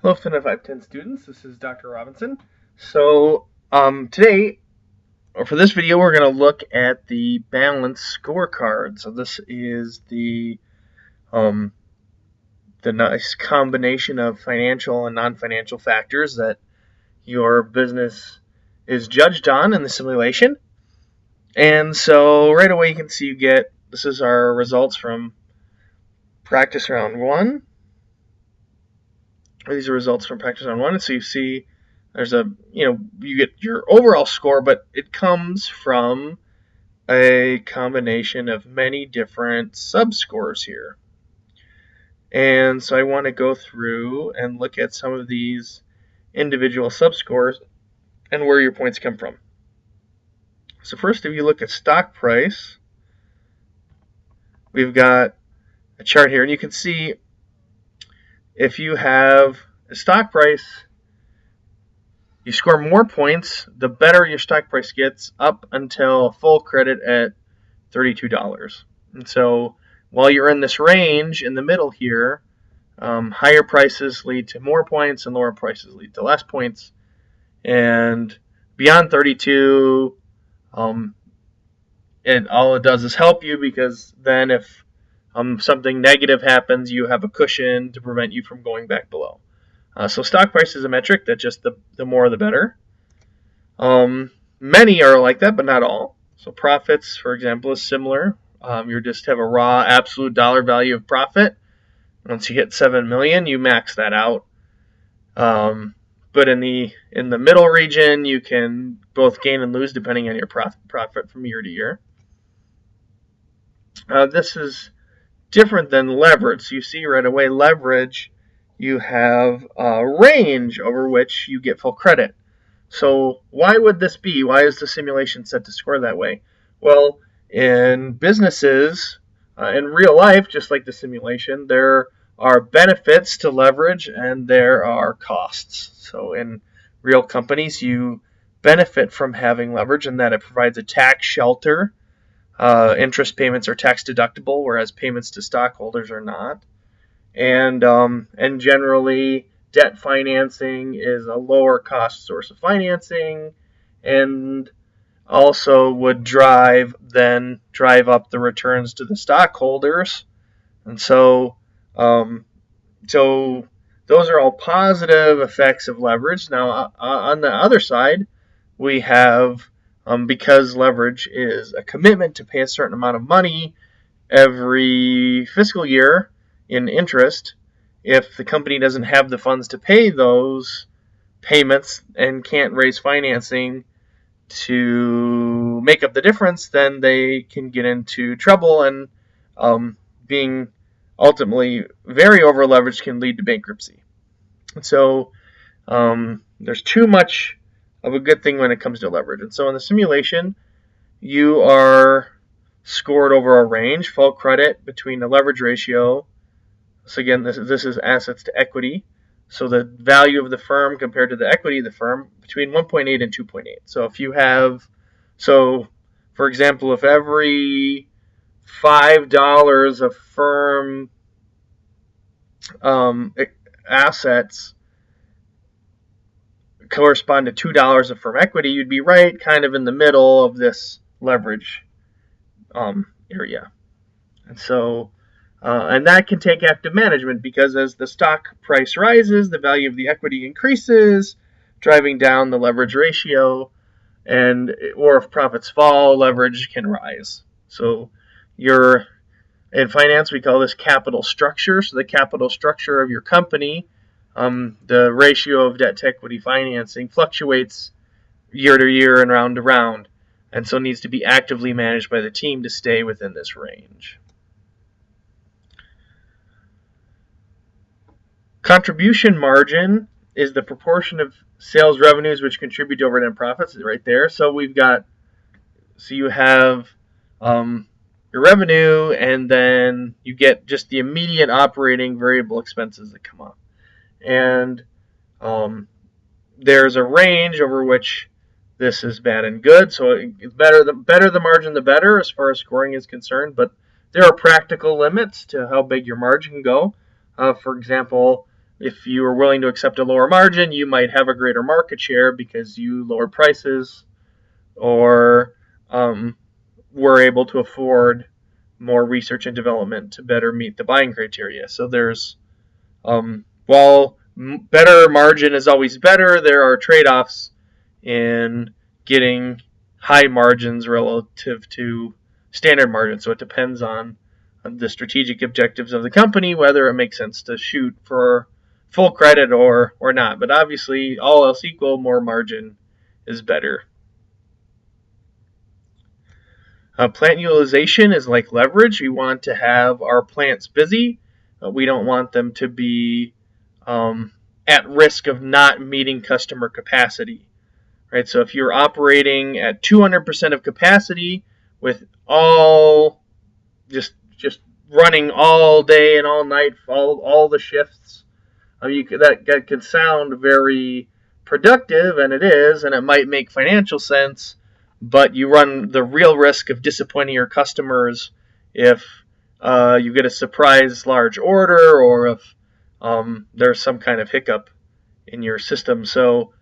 Hello, Fin 510 students. This is Dr. Robinson. Today, or for this video, we're going to look at the balance scorecard. So this is the nice combination of financial and non-financial factors that your business is judged on in the simulation. And so right away you can see this is our results from practice round 1. These are results from practice round 1. And so you see there's you get your overall score, but it comes from a combination of many different sub-scores here. And so I want to go through and look at some of these individual sub-scores and where your points come from. So first, if you look at stock price, we've got a chart here, and you can see if you have a stock price, you score more points, the better your stock price gets, up until full credit at $32. And so while you're in this range in the middle here, higher prices lead to more points and lower prices lead to less points. And beyond 32, all it does is help you, because then if something negative happens, you have a cushion to prevent you from going back below. So stock price is a metric that just the more the better. Many are like that, but not all. So profits, for example, is similar. You just have a raw absolute dollar value of profit. Once you hit 7 million, you max that out. But in the middle region, you can both gain and lose depending on your profit from year to year. This is different than leverage. So you see right away, leverage, you have a range over which you get full credit. So why would this be? Why is the simulation set to score that way? Well, in businesses, in real life, just like the simulation, there are benefits to leverage and there are costs. So in real companies, you benefit from having leverage in that it provides a tax shelter. Interest payments are tax deductible, whereas payments to stockholders are not. And generally, debt financing is a lower cost source of financing, and also would drive up the returns to the stockholders. And so those are all positive effects of leverage. Now, on the other side, we have, because leverage is a commitment to pay a certain amount of money every fiscal year in interest, if the company doesn't have the funds to pay those payments and can't raise financing to make up the difference, then they can get into trouble, and being ultimately very over leveraged can lead to bankruptcy. So there's too much of a good thing when it comes to leverage. And so in the simulation, you are scored over a range, full credit between the leverage ratio. So again, this is assets to equity. So the value of the firm compared to the equity of the firm, between 1.8 and 2.8. So if you have, for example, if every $5 of firm assets correspond to $2 of firm equity, you'd be right kind of in the middle of this leverage area. And so and that can take active management, because as the stock price rises, the value of the equity increases, driving down the leverage ratio, or if profits fall, leverage can rise. So in finance, we call this capital structure. So the capital structure of your company, the ratio of debt to equity financing fluctuates year to year and round to round, and so needs to be actively managed by the team to stay within this range. Contribution margin is the proportion of sales revenues which contribute to overhead profits, right there. So you have your revenue, and then you get just the immediate operating variable expenses that come up. And there's a range over which this is bad and good. So it's better the margin, the better as far as scoring is concerned. But there are practical limits to how big your margin can go. For example, if you are willing to accept a lower margin, you might have a greater market share because you lower prices or were able to afford more research and development to better meet the buying criteria. So there's, while better margin is always better, there are trade-offs in getting high margins relative to standard margins. So it depends on the strategic objectives of the company, whether it makes sense to shoot for full credit or not. But obviously, all else equal, more margin is better. Plant utilization is like leverage. We want to have our plants busy. We don't want them to be at risk of not meeting customer capacity. Right? So if you're operating at 200% of capacity with all just running all day and all night, all the shifts, that can sound very productive, and it is, and it might make financial sense, but you run the real risk of disappointing your customers if you get a surprise large order or if there's some kind of hiccup in your system. So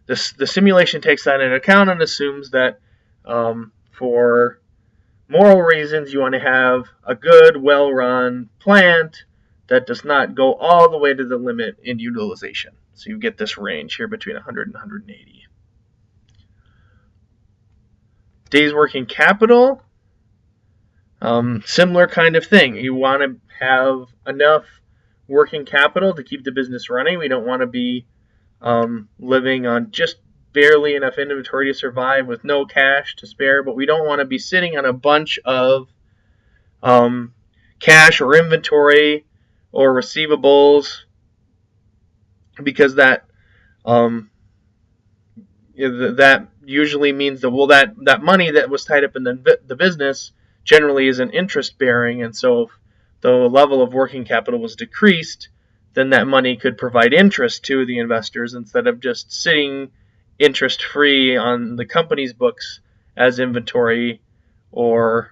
the simulation takes that into account and assumes that for moral reasons, you want to have a good, well-run plant that does not go all the way to the limit in utilization. So you get this range here between 100 and 180. Days working capital, similar kind of thing. You want to have enough working capital to keep the business running. We don't want to be living on just barely enough inventory to survive with no cash to spare, but we don't want to be sitting on a bunch of cash or inventory or receivables, because that usually means that that money that was tied up in the business generally isn't interest bearing, and so if the level of working capital was decreased, then that money could provide interest to the investors instead of just sitting interest free on the company's books as inventory or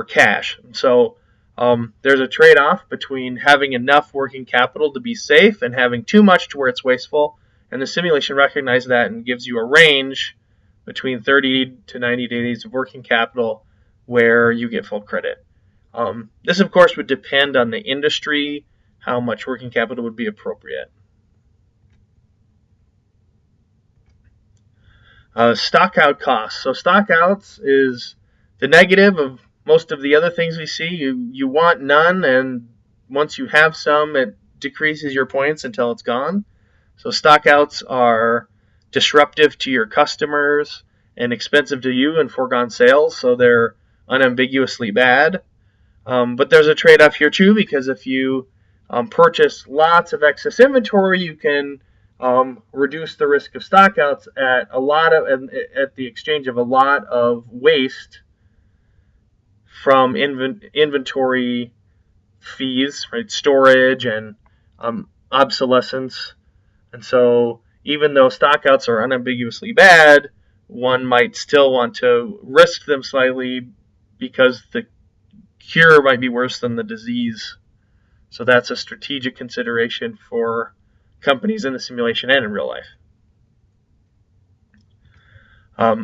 cash. So there's a trade-off between having enough working capital to be safe and having too much to where it's wasteful, and the simulation recognizes that and gives you a range between 30 to 90 days of working capital where you get full credit. This, of course, would depend on the industry, how much working capital would be appropriate. Stockout costs. So stockouts is the negative of most of the other things we see. You want none, and once you have some, it decreases your points until it's gone. So stockouts are disruptive to your customers and expensive to you in foregone sales, so they're unambiguously bad. But there's a trade-off here too, because if you purchase lots of excess inventory, you can reduce the risk of stockouts at the exchange of a lot of waste from inventory fees, right? Storage and obsolescence. And so even though stockouts are unambiguously bad, one might still want to risk them slightly because the cure might be worse than the disease. So that's a strategic consideration for companies in the simulation and in real life.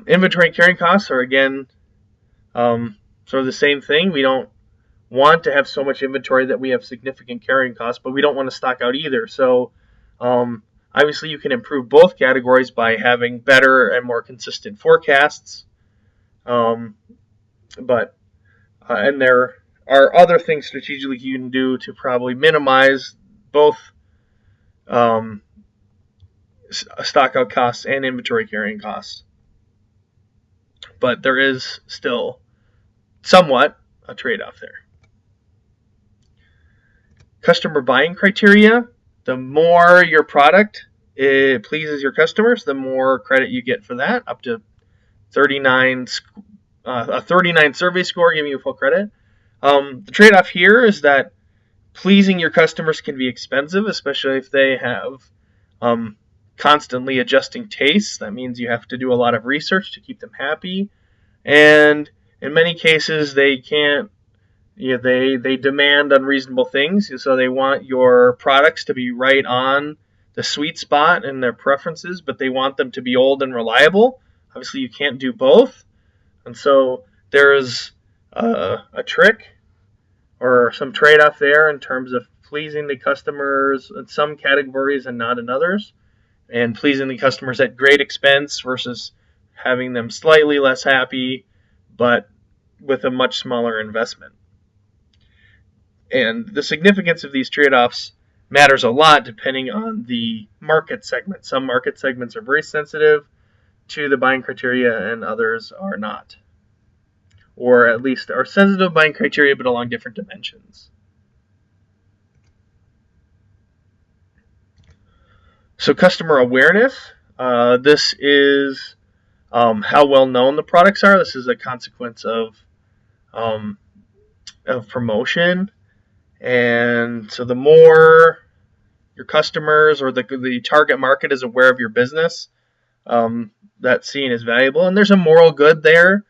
Inventory and carrying costs are, again, sort of the same thing. We don't want to have so much inventory that we have significant carrying costs, but we don't want to stock out either. So obviously you can improve both categories by having better and more consistent forecasts. And there are other things strategically you can do to probably minimize both stockout costs and inventory carrying costs. But there is still somewhat a trade-off there. Customer buying criteria. The more your product pleases your customers, the more credit you get for that, up to 39, a 39 survey score giving you full credit. The trade-off here is that pleasing your customers can be expensive, especially if they have constantly adjusting tastes. That means you have to do a lot of research to keep them happy. And in many cases, they can't they demand unreasonable things, so they want your products to be right on the sweet spot in their preferences, but they want them to be old and reliable. Obviously, you can't do both, and so there's a trick or some trade-off there in terms of pleasing the customers in some categories and not in others, and pleasing the customers at great expense versus having them slightly less happy, but with a much smaller investment. And the significance of these trade-offs matters a lot depending on the market segment. Some market segments are very sensitive to the buying criteria and others are not. Or at least are sensitive to buying criteria but along different dimensions. So customer awareness, this is how well known the products are. This is a consequence of promotion. And so the more your customers or the target market is aware of your business, that's seen as valuable. And there's a moral good there.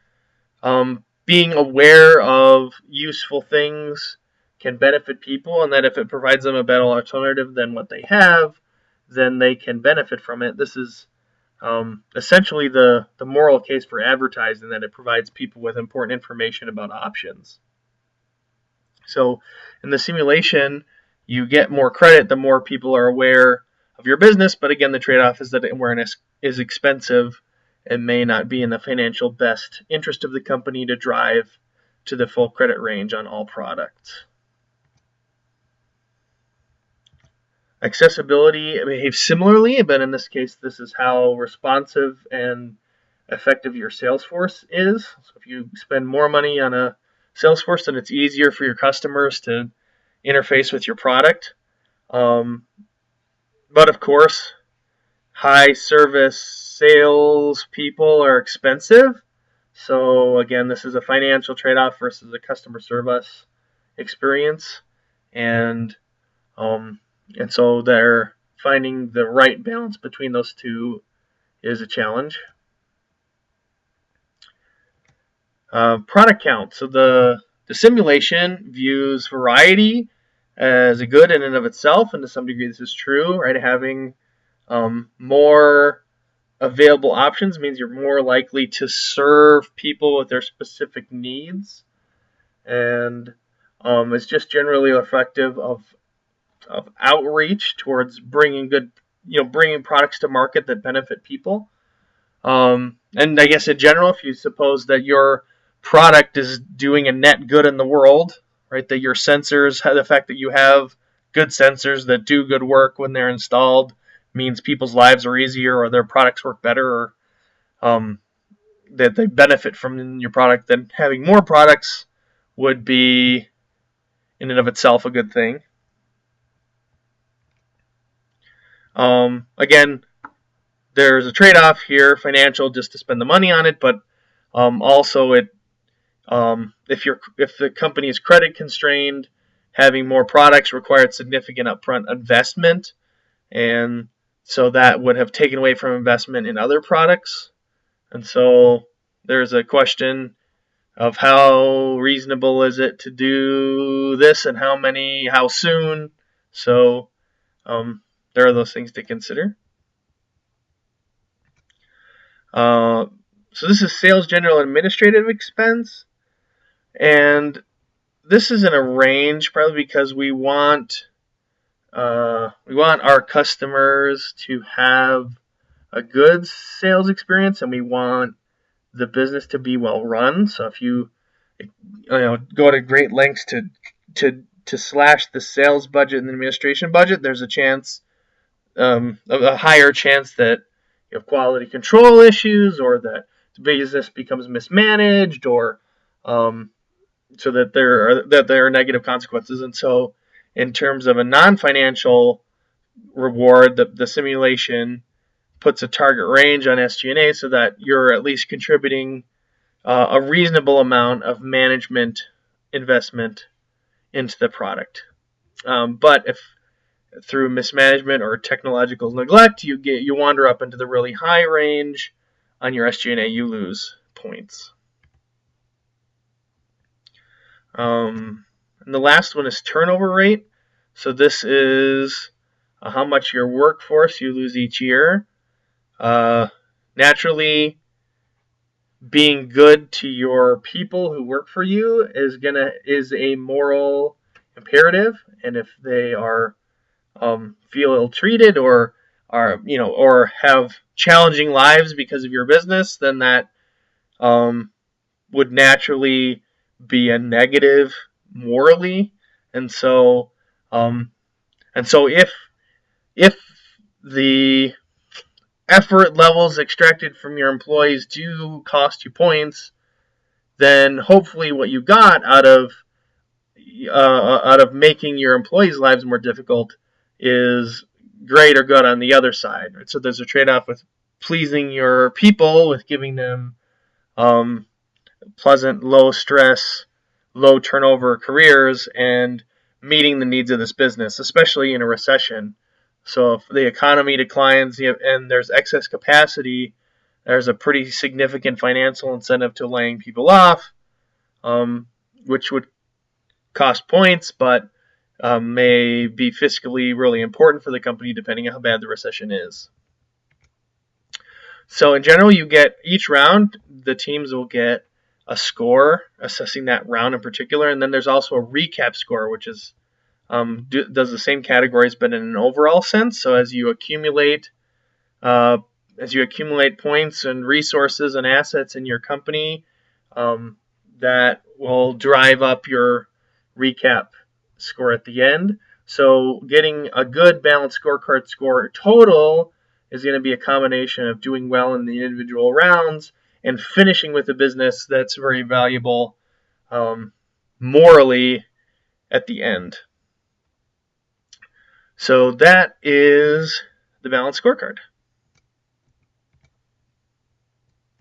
Being aware of useful things can benefit people, and that if it provides them a better alternative than what they have, then they can benefit from it. This is essentially the moral case for advertising, that it provides people with important information about options. So in the simulation, you get more credit the more people are aware of your business, but again, the trade-off is that awareness is expensive and may not be in the financial best interest of the company to drive to the full credit range on all products. Accessibility behaves similarly, but in this case, this is how responsive and effective your sales force is. So if you spend more money on a sales force, then it's easier for your customers to interface with your product. But of course, high service sales people are expensive. So again, this is a financial trade-off versus a customer service experience. And so they're finding the right balance between those two is a challenge. Product count. So the simulation views variety as a good in and of itself, and to some degree this is true, right? Having more available options means you're more likely to serve people with their specific needs, and it's just generally effective of outreach towards bringing products to market that benefit people. And I guess in general, if you suppose that your product is doing a net good in the world, right, that your sensors, the fact that you have good sensors that do good work when they're installed means people's lives are easier or their products work better, or that they benefit from your product, then having more products would be in and of itself a good thing. Again, there's a trade-off here, financial, just to spend the money on it, but also if the company is credit constrained, having more products required significant upfront investment, and so that would have taken away from investment in other products. And so there's a question of how reasonable is it to do this and how soon. So there are those things to consider. So this is sales general administrative expense, and this is in a range probably because we want our customers to have a good sales experience, and we want the business to be well run. So if you go to great lengths to slash the sales budget and the administration budget, there's a higher chance that you have quality control issues, or that the business becomes mismanaged, or so that there are negative consequences. And so in terms of a non-financial reward, the simulation puts a target range on SG&A so that you're at least contributing a reasonable amount of management investment into the product. But if through mismanagement or technological neglect you wander up into the really high range on your SG&A, you lose points. And the last one is turnover rate. So this is how much your workforce you lose each year. Naturally, being good to your people who work for you is a moral imperative, and if they are feel ill-treated or or have challenging lives because of your business, then that would naturally be a negative morally. And so um, if the effort levels extracted from your employees do cost you points, then hopefully what you got out of making your employees' lives more difficult is great or good on the other side. So there's a trade-off with pleasing your people, with giving them pleasant, low stress, low turnover careers, and meeting the needs of this business, especially in a recession. So if the economy declines and there's excess capacity, there's a pretty significant financial incentive to laying people off, which would cost points, but may be fiscally really important for the company depending on how bad the recession is. So in general, you get each round, the teams will get a score assessing that round in particular, and then there's also a recap score, which is does the same categories but in an overall sense. So as you accumulate points and resources and assets in your company, that will drive up your recap score at the end. So getting a good balanced scorecard score total is going to be a combination of doing well in the individual rounds and finishing with a business that's very valuable morally at the end. So that is the balanced scorecard.